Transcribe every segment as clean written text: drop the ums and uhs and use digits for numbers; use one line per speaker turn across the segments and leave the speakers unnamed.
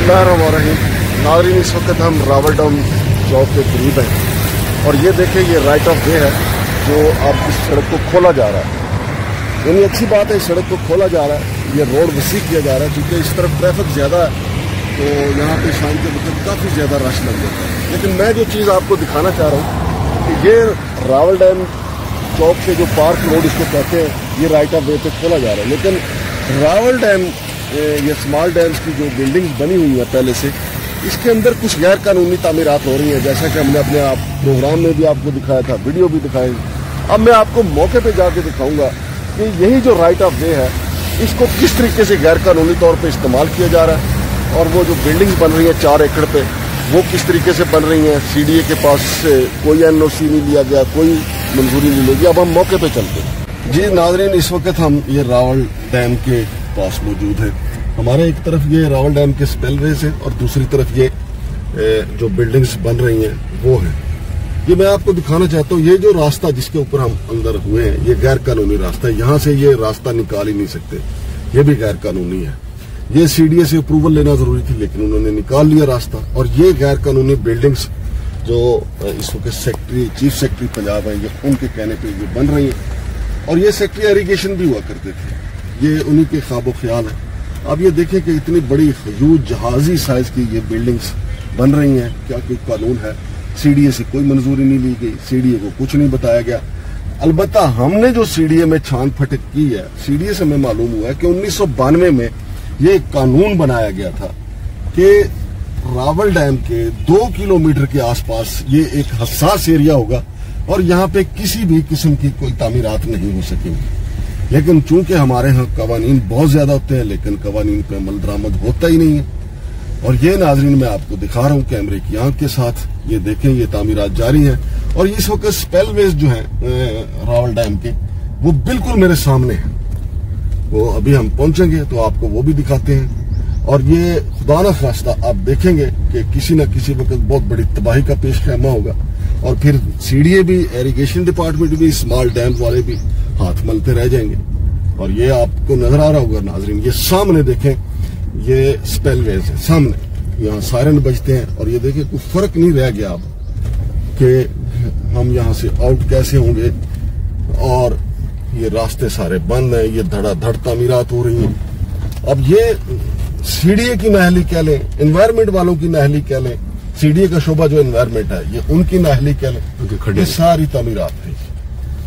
बिस्मिल्लाहिर्रहमानिर्रहीम। नाज़रीन, इस वक्त हम रावलडैम चौक के करीब हैं और ये देखें, ये राइट ऑफ वे है जो अब इस सड़क को खोला जा रहा है। यानी अच्छी बात है, इस सड़क को खोला जा रहा है, ये रोड वसी किया जा रहा है क्योंकि इस तरफ ट्रैफिक ज़्यादा है तो यहाँ पे शाम के वक्त काफ़ी ज़्यादा रश लग जाता है। लेकिन मैं जो चीज़ आपको दिखाना चाह रहा हूँ कि ये रावलडैम चौक से जो पार्क रोड इसको कहते हैं, ये राइट ऑफ वे पे खोला जा रहा है। लेकिन रावलडैम ये स्मॉल डैम्स की जो बिल्डिंग्स बनी हुई है पहले से, इसके अंदर कुछ गैर कानूनी तामीरात हो रही हैं, जैसा कि हमने अपने आप प्रोग्राम में भी आपको दिखाया था, वीडियो भी दिखाई। अब मैं आपको मौके पे जाके दिखाऊंगा कि यही जो राइट ऑफ वे है, इसको किस तरीके से गैर कानूनी तौर पे इस्तेमाल किया जा रहा है और वो जो बिल्डिंग्स बन रही हैं 4 एकड़ पे, वो किस तरीके से बन रही हैं। CDA के पास से कोई NOC नहीं लिया गया, कोई मंजूरी नहीं लेगी। अब हम मौके पे चलते हैं। जी नाज़रीन, इस वक्त हम ये रावलडैम के पास मौजूद है। हमारे एक तरफ ये रावलडैम के स्पेलवेज है और दूसरी तरफ ये जो बिल्डिंग्स बन रही हैं वो है। ये मैं आपको दिखाना चाहता हूँ, ये जो रास्ता जिसके ऊपर हम अंदर हुए हैं, ये गैर कानूनी रास्ता है। यहाँ से ये रास्ता निकाल ही नहीं सकते, ये भी गैर कानूनी है। ये CDA से अप्रूवल लेना जरूरी थी, लेकिन उन्होंने निकाल लिया रास्ता। और ये गैर कानूनी बिल्डिंग्स जो इस वक्त चीफ सेक्रेटरी पंजाब है, ये उनके कहने पर ये बन रही है। और ये सेक्रेटरी इरिगेशन भी हुआ करते थे, ये उन्हीं के ख्वाब ख्याल है। अब ये देखें कि इतनी बड़ी ह्यूज जहाजी साइज की ये बिल्डिंग्स बन रही हैं। क्या कोई कानून है? CDA से कोई मंजूरी नहीं ली गई, CDA को कुछ नहीं बताया गया। अलबत्ता हमने जो CDA में छान फटक की है, CDA से हमें मालूम हुआ है कि 1992 में ये एक कानून बनाया गया था कि रावलडैम के 2 किलोमीटर के आसपास ये एक हसास एरिया होगा और यहाँ पे किसी भी किस्म की कोई तामीरात नहीं हो सकेंगी। लेकिन चूंकि हमारे यहाँ कवानीन बहुत ज्यादा होते हैं, लेकिन कवानीन पे अमल दरामद होता ही नहीं है। और ये नाजरीन मैं आपको दिखा रहा हूँ कैमरे की आंख के साथ, ये देखें, ये तामीरात जारी है। और इस वक्त स्पेलवेज जो है रावलडैम के, वो बिल्कुल मेरे सामने है। वो अभी हम पहुंचेंगे तो आपको वो भी दिखाते हैं। और ये खुदा न खास्ता आप देखेंगे कि किसी न किसी वक्त बहुत बड़ी तबाही का पेश खैमा होगा। और फिर CDA भी, इरिगेशन डिपार्टमेंट भी, स्मॉल डैम वाले भी हाथ मलते रह जाएंगे। और ये आपको नजर आ रहा होगा नाजरीन, ये सामने देखें, ये स्पेलवेज है सामने, यहाँ सायरन बजते हैं। और ये देखें, कोई फर्क नहीं रह गया अब कि हम यहाँ से आउट कैसे होंगे। और ये रास्ते सारे बंद हैं, ये धड़ाधड़ तामीरात हो रही हैं। अब ये CDA की नाअहली कह लें, एनवायरमेंट वालों की नाअहली कह लें, CDA का शोबा जो एनवायरमेंट है, ये उनकी नाअहली कह लें, ये सारी तामीरात है।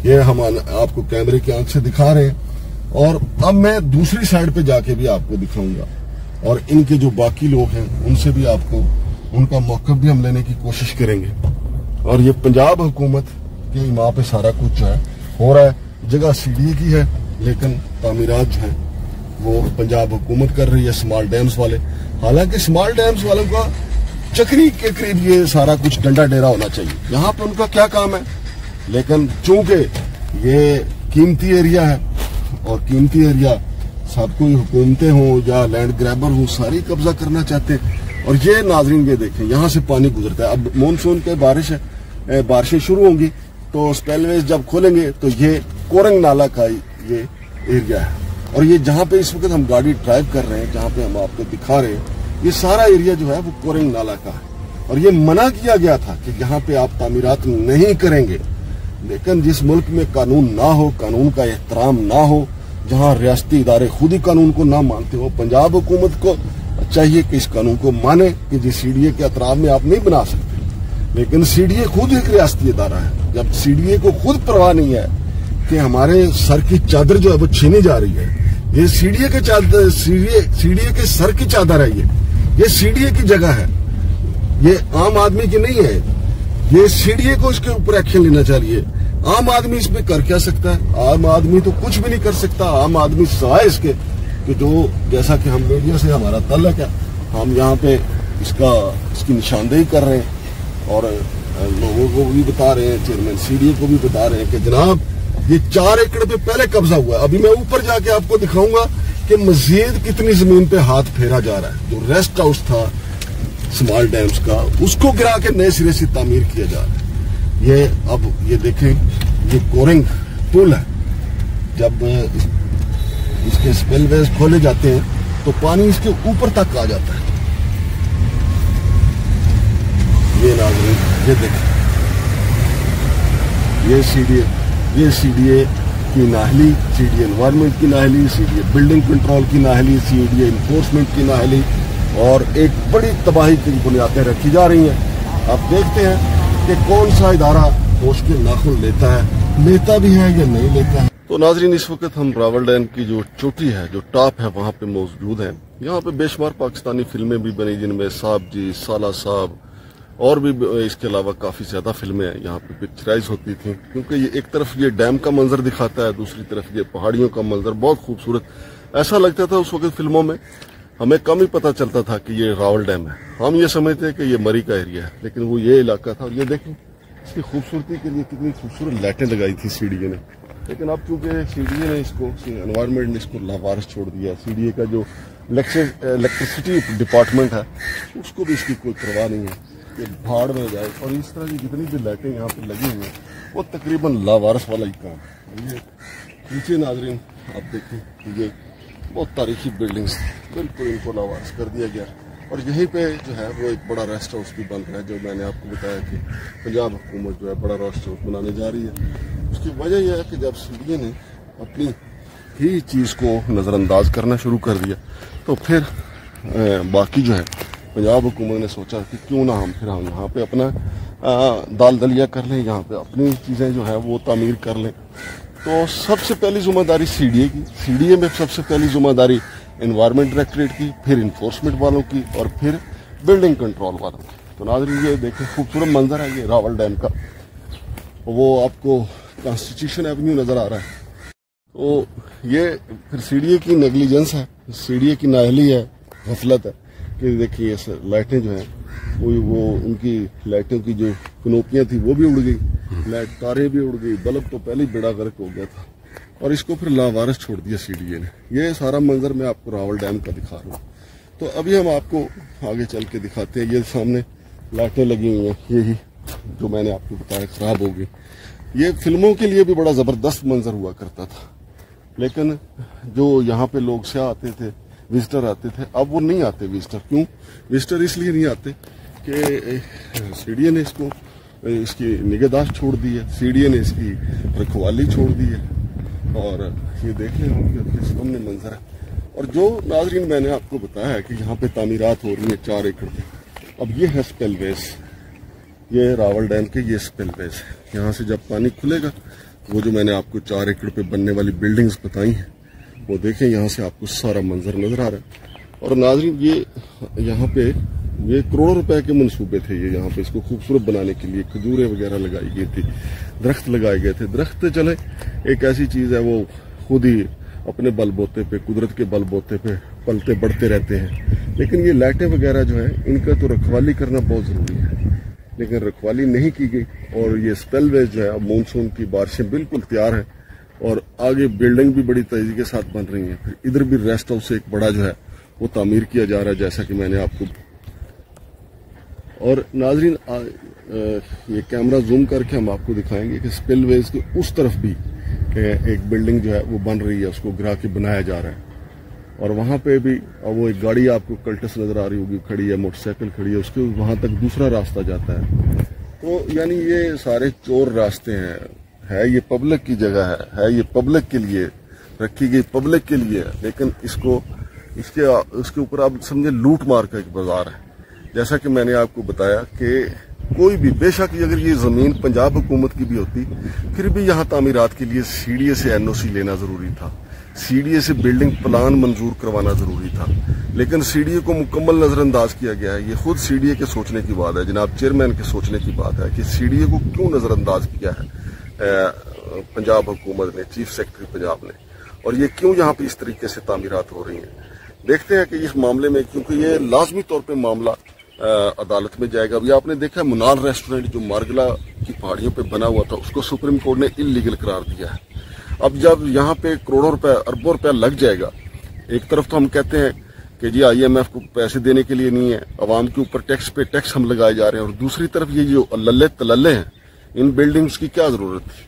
ये हम आपको कैमरे की आंख से दिखा रहे हैं। और अब मैं दूसरी साइड पे जाके भी आपको दिखाऊंगा और इनके जो बाकी लोग हैं उनसे भी आपको उनका मौक़िफ़ भी हम लेने की कोशिश करेंगे। और ये पंजाब हुकूमत के इमाम पे सारा कुछ जो है हो रहा है। जगह CDA की है, लेकिन तामीरात जो है वो पंजाब हुकूमत कर रही है, स्मॉल डैम्स वाले। हालांकि स्मॉल डैम्स वालों का चक्री के करीब ये सारा कुछ डंडा डेरा होना चाहिए, यहाँ पे उनका क्या काम है। लेकिन चूंकि ये कीमती एरिया है और कीमती एरिया सब कोई हुकूमतें हों या लैंड ग्रैबर हों, सारी कब्जा करना चाहते हैं। और ये नाजरीन ये देखें, यहाँ से पानी गुजरता है। अब मानसून के बारिशें शुरू होंगी तो स्पेलवेज जब खोलेंगे तो ये कोरंग नाला का ये एरिया है। और ये जहाँ पे इस वक्त हम गाड़ी ड्राइव कर रहे हैं, जहाँ पे हम आपको दिखा रहे हैं, ये सारा एरिया जो है वो कोरंग नाला का है। और ये मना किया गया था कि यहाँ पे आप तामीरात नहीं करेंगे। लेकिन जिस मुल्क में कानून ना हो, कानून का एहतराम ना हो, जहाँ रियासती इदारे खुद ही कानून को ना मानते हो, पंजाब हुकूमत को चाहिए कि इस कानून को माने कि जिस CDA के अतराफ में आप नहीं बना सकते। लेकिन CDA खुद एक रियासती इदारा है। जब CDA को खुद परवाह नहीं है कि हमारे सर की चादर जो है वो छीनी जा रही है, ये CDA के सर की चादर है, ये CDA की जगह है, ये आम आदमी की नहीं है। ये CDA को इसके ऊपर एक्शन लेना चाहिए। आम आदमी इसमें कर क्या सकता है? आम आदमी तो कुछ भी नहीं कर सकता। आम आदमी सवाए इसके कि जो, जैसा कि हम मीडिया से हमारा ताल्लुक है, हम यहाँ पे इसकी निशानदेही कर रहे हैं और लोगों को भी बता रहे हैं, चेयरमैन CDA को भी बता रहे हैं कि जनाब ये 4 एकड़ पे पहले कब्जा हुआ है। अभी मैं ऊपर जाके आपको दिखाऊंगा कि मजीद कितनी जमीन पे हाथ फेरा जा रहा है। जो रेस्ट हाउस था स्मॉल डैम्स का, उसको गिरा के नए सिरे से तामीर किया जा रहा है। ये अब ये देखें, ये कोरंग पुल है। जब इसके स्पेलवेज खोले जाते हैं तो पानी इसके ऊपर तक आ जाता है। ये नाज़रीन ये देखें, ये CDA की नाहली, CDA एनवायरनमेंट की नाहली, CDA बिल्डिंग कंट्रोल की नाहली, CDA इन्फोर्समेंट की नाहली, और एक बड़ी तबाही की बुनियादें रखी जा रही हैं। आप देखते हैं कि कौन सा इदारा होश के नाखुन लेता भी है या नहीं लेता है। तो नाजरीन, इस वक्त हम रावल डैम की जो चोटी है, जो टॉप है, वहाँ पे मौजूद हैं। यहाँ पे बेशुमार पाकिस्तानी फिल्में भी बनी, जिनमें साहब जी, साला साहब और भी इसके अलावा काफ़ी ज़्यादा फिल्में यहाँ पे पिक्चराइज होती थी। क्योंकि ये एक तरफ ये डैम का मंजर दिखाता है, दूसरी तरफ ये पहाड़ियों का मंजर, बहुत खूबसूरत। ऐसा लगता था उस वक्त फिल्मों में, हमें कम ही पता चलता था कि ये रावल डैम है। हम ये समझते हैं कि ये मरी का एरिया है, लेकिन वो ये इलाका था। और ये देखें, इसकी खूबसूरती के लिए कितनी खूबसूरत लाइटें लगाई थी CDA ने। लेकिन अब चूंकि CDA ने इसको, एनवायरनमेंट ने इसको लावारिस छोड़ दिया। CDA का जो इलेक्ट्रिसिटी डिपार्टमेंट है, उसको भी इसकी कोई परवाह नहीं है कि भाड़ में जाए। और इस तरह की जितनी भी लाइटें यहाँ पे लगी हुई हैं, वो तकरीबन लावारिस वाला ही काम है। ये नीचे नाजरीन आप देखें, ये बहुत तारीखी बिल्डिंग्स, बिल्कुल इनको लावारिस कर दिया गया। और यहीं पे जो है वो एक बड़ा रेस्ट हाउस भी बन रहा है, जो मैंने आपको बताया कि पंजाब हुकूमत जो है बड़ा रेस्ट हाउस बनाने जा रही है। उसकी वजह यह है कि जब CDA ने अपनी ही चीज़ को नज़रअंदाज करना शुरू कर दिया, तो फिर बाकी जो है पंजाब हुकूमत ने सोचा कि क्यों ना हम यहाँ पे अपना दाल दलिया कर लें, यहाँ पे अपनी चीज़ें जो है वो तामीर कर लें। तो सबसे पहली जिम्मेदारी CDA की, CDA में सबसे पहली जिम्मेदारी एनवायरनमेंट डायरेक्टरेट की, फिर इन्फोर्समेंट वालों की, और फिर बिल्डिंग कंट्रोल वालों की। तो नाज़रीन ये देखें, खूबसूरत मंजर है ये रावल डैम का। वो आपको कॉन्स्टिट्यूशन एवेन्यू नज़र आ रहा है। तो ये फिर CDA की नेग्लिजेंस है, CDA की नाअहली है, गफलत है कि देखिए लाइटें जो हैं वो उनकी लाइटों की जो कनोपियाँ थी वो भी उड़ गई, लाइट तारें भी उड़ गई, बल्ब तो पहले ही बेड़ा गर्क हो गया था, और इसको फिर लावारिस छोड़ दिया CDA ने। ये सारा मंजर मैं आपको रावल डैम का दिखा रहा हूँ। तो अभी हम आपको आगे चल के दिखाते हैं। ये सामने लाइटें लगी हुई हैं, यही जो मैंने आपको बताया खराब हो गई। ये फिल्मों के लिए भी बड़ा ज़बरदस्त मंजर हुआ करता था, लेकिन जो यहाँ पे लोग से आते थे, विजिटर आते थे, अब वो नहीं आते विजिटर। क्यों विजिटर? इसलिए नहीं आते कि CDA ने इसकी निगहदाश्त छोड़ दी है, CDA ने इसकी रखवाली छोड़ दी है। और ये देख लें आपके सामने मंजर है। और जो नाजरीन मैंने आपको बताया है कि यहाँ पे तामीरात हो रही है 4 एकड़ में। अब ये है स्पिलवेज, ये रावल डैम के ये स्पिलवेज है। यहाँ से जब पानी खुलेगा, वो जो मैंने आपको 4 एकड़ पे बनने वाली बिल्डिंग्स बताई हैं, वो देखें, यहाँ से आपको सारा मंजर नजर आ रहा है। और नाजरीन ये यहाँ पे ये करोड़ों रुपए के मंसूबे थे। ये यहाँ पे इसको खूबसूरत बनाने के लिए खजूरें वगैरह लगाई गई थी, दरख्त लगाए गए थे। दरख्त चले एक ऐसी चीज़ है, वो खुद ही अपने बलबोते पे, कुदरत के बलबोते पे पलते बढ़ते रहते हैं। लेकिन ये लाइटें वगैरह जो है, इनका तो रखवाली करना बहुत ज़रूरी है, लेकिन रखवाली नहीं की गई। और ये स्पेलवेज जो है, अब मानसून की बारिशें बिल्कुल तैयार हैं, और आगे बिल्डिंग भी बड़ी तेजी के साथ बन रही है। फिर इधर भी रेस्ट हाउस एक बड़ा जो है वो तामीर किया जा रहा है, जैसा कि मैंने आपको। और नाजरीन ये कैमरा जूम करके हम आपको दिखाएंगे कि स्पिलवेज के उस तरफ भी एक बिल्डिंग जो है वो बन रही है, उसको गिरा के बनाया जा रहा है। और वहाँ पे भी वो एक गाड़ी आपको कल्टस नजर आ रही होगी खड़ी है, मोटरसाइकिल खड़ी है, उसके वहाँ तक दूसरा रास्ता जाता है। तो यानी ये सारे चोर रास्ते हैं, है ये पब्लिक की जगह है ये पब्लिक के लिए रखी गई, पब्लिक के लिए। लेकिन इसके ऊपर आप समझे लूट मार का एक बाजार है। जैसा कि मैंने आपको बताया कि कोई भी, बेशक अगर ये ज़मीन पंजाब हुकूमत की भी होती, फिर भी यहाँ तामीरात के लिए CDA से NOC लेना ज़रूरी था, CDA से बिल्डिंग प्लान मंजूर करवाना ज़रूरी था। लेकिन CDA को मुकम्मल नज़रअंदाज किया गया है। ये खुद CDA के सोचने की बात है, जनाब चेयरमैन के सोचने की बात है कि CDA को क्यों नज़रअंदाज किया है पंजाब हुकूमत ने, चीफ सेक्रेटरी पंजाब ने, और ये क्यों यहाँ पे इस तरीके से तामीरात हो रही हैं। देखते हैं कि इस मामले में, क्योंकि ये लाजमी तौर पे मामला अदालत में जाएगा। अभी आपने देखा मुनार रेस्टोरेंट जो मारगला की पहाड़ियों पे बना हुआ था, उसको सुप्रीम कोर्ट ने इलीगल करार दिया है। अब जब यहाँ पे करोड़ों रुपए, अरबों रुपया लग जाएगा, एक तरफ तो हम कहते हैं कि जी IMF को पैसे देने के लिए नहीं है, अवाम के ऊपर टैक्स पे टैक्स हम लगाए जा रहे हैं, और दूसरी तरफ ये जो लल्ले तलल्ले हैं, इन बिल्डिंग्स की क्या जरूरत थी?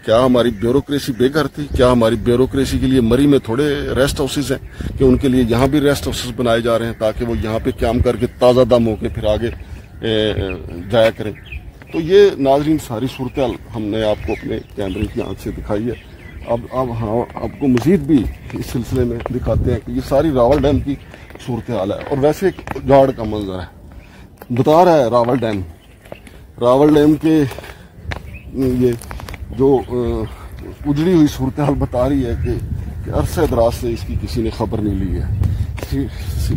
क्या हमारी ब्यूरोक्रेसी बेघर थी? क्या हमारी ब्यूरोक्रेसी के लिए मरी में थोड़े रेस्ट हाउसेज हैं कि उनके लिए यहाँ भी रेस्ट हाउसेज बनाए जा रहे हैं ताकि वो यहाँ पे काम करके ताज़ा दम होके फिर आगे जाया करें। तो ये नाजरीन सारी सूरत हमने आपको अपने कैमरे की आंख से दिखाई है। अब हाँ आपको मजीद भी इस सिलसिले में दिखाते हैं कि ये सारी रावल डैम की सूरत हाल है। और वैसे एक उजाड़ का मंजर है, बता रहा है रावल डैम के ये जो उजड़ी हुई सूरत हाल बता रही है कि अरसे दराज से इसकी किसी ने खबर नहीं ली है।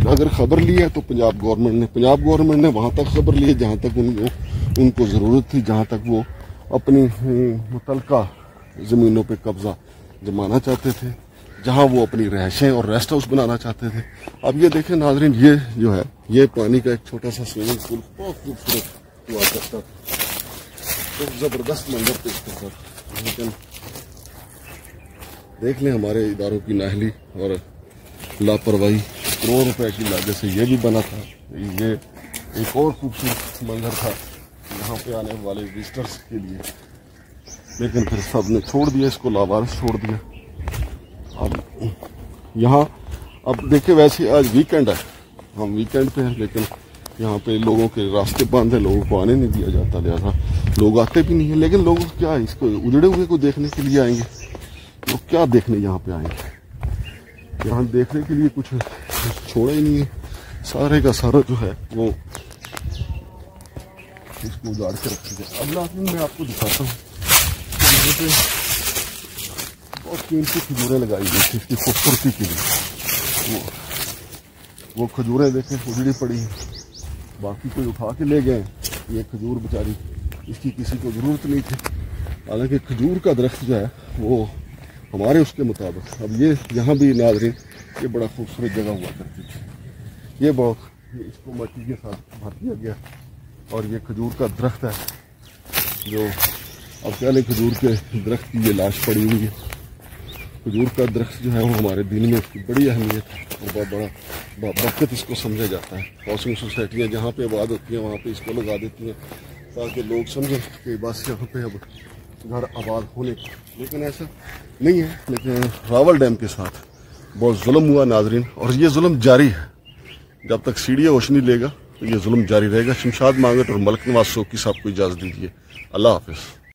अगर खबर ली है तो पंजाब गवर्नमेंट ने वहाँ तक खबर ली है जहाँ तक उनको ज़रूरत थी, जहाँ तक वो अपनी मुतलका ज़मीनों पे कब्ज़ा जमाना चाहते थे, जहाँ वो अपनी रहायशें और रेस्ट हाउस बनाना चाहते थे। अब ये देखें नाजरीन, ये जो है ये पानी का एक छोटा सा स्विमिंग पूल बहुत खूबसूरत हुआ करता, तो ज़बरदस्त मंजर पेश करता। लेकिन देख लें हमारे इदारों की नाहली और लापरवाही, करोड़ रुपए की लागत से ये भी बना था। ये एक और खूबसूरत मंजर था यहाँ पे आने वाले विजिटर्स के लिए, लेकिन फिर सब ने छोड़ दिया, इसको लावारिस छोड़ दिया। अब यहाँ अब देखिए, वैसे आज वीकेंड है, हम वीकेंड पे हैं, लेकिन यहाँ पे लोगों के रास्ते बंद है, लोगों को आने नहीं दिया जाता, लिहाजा लोग आते भी नहीं है। लेकिन लोग क्या इसको उजड़े हुए को देखने के लिए आएंगे, लोग क्या देखने यहाँ पे आएंगे? यहाँ देखने के लिए कुछ छोड़ा ही नहीं है, सारे का सारा जो है वो इसको उजाड़ के रख दिया। अब लास्ट में मैं आपको दिखाता हूँ, यहाँ पे बहुत कीमती खजूरें लगाई गई थी इसकी खूबसूरती के लिए। वो खजूरें देखें उजड़ी पड़ी हैं, बाकी कोई उठा के ले गए। ये खजूर बेचारी, इसकी किसी को ज़रूरत नहीं थी। हालांकि खजूर का दरख्त जो है वो हमारे उसके मुताबिक, अब ये यहाँ भी नाज़रीन ये बड़ा खूबसूरत जगह हुआ करती थी। ये बहुत इसको मट्टी के साथ भर दिया गया और ये खजूर का दरख्त है जो अब पहले खजूर के दरख्त की ये लाश पड़ी हुई है। खजूर का दरख्त जो है वो हमारे दिन में उसकी बड़ी अहमियत है और बहुत बड़ा बरकत इसको समझा जाता है। हाउसिंग सोसाइटियाँ जहाँ पे आबाद होती हैं वहाँ पे इसको लगा देती हैं ताकि लोग समझें कि बस यहाँ पे अब घर आबाद होने का, लेकिन ऐसा नहीं है। लेकिन रावल डैम के साथ बहुत जुल्म हुआ नाजरीन, और ये जुल्म जारी है जब तक सीढ़ियाँ होश नहीं लेगा, तो ये जुल्म जारी रहेगा। शमशाद मांगट और मलिक नवाज सोकी साहब को इजाज़त दीजिए। अल्लाह हाफिज़।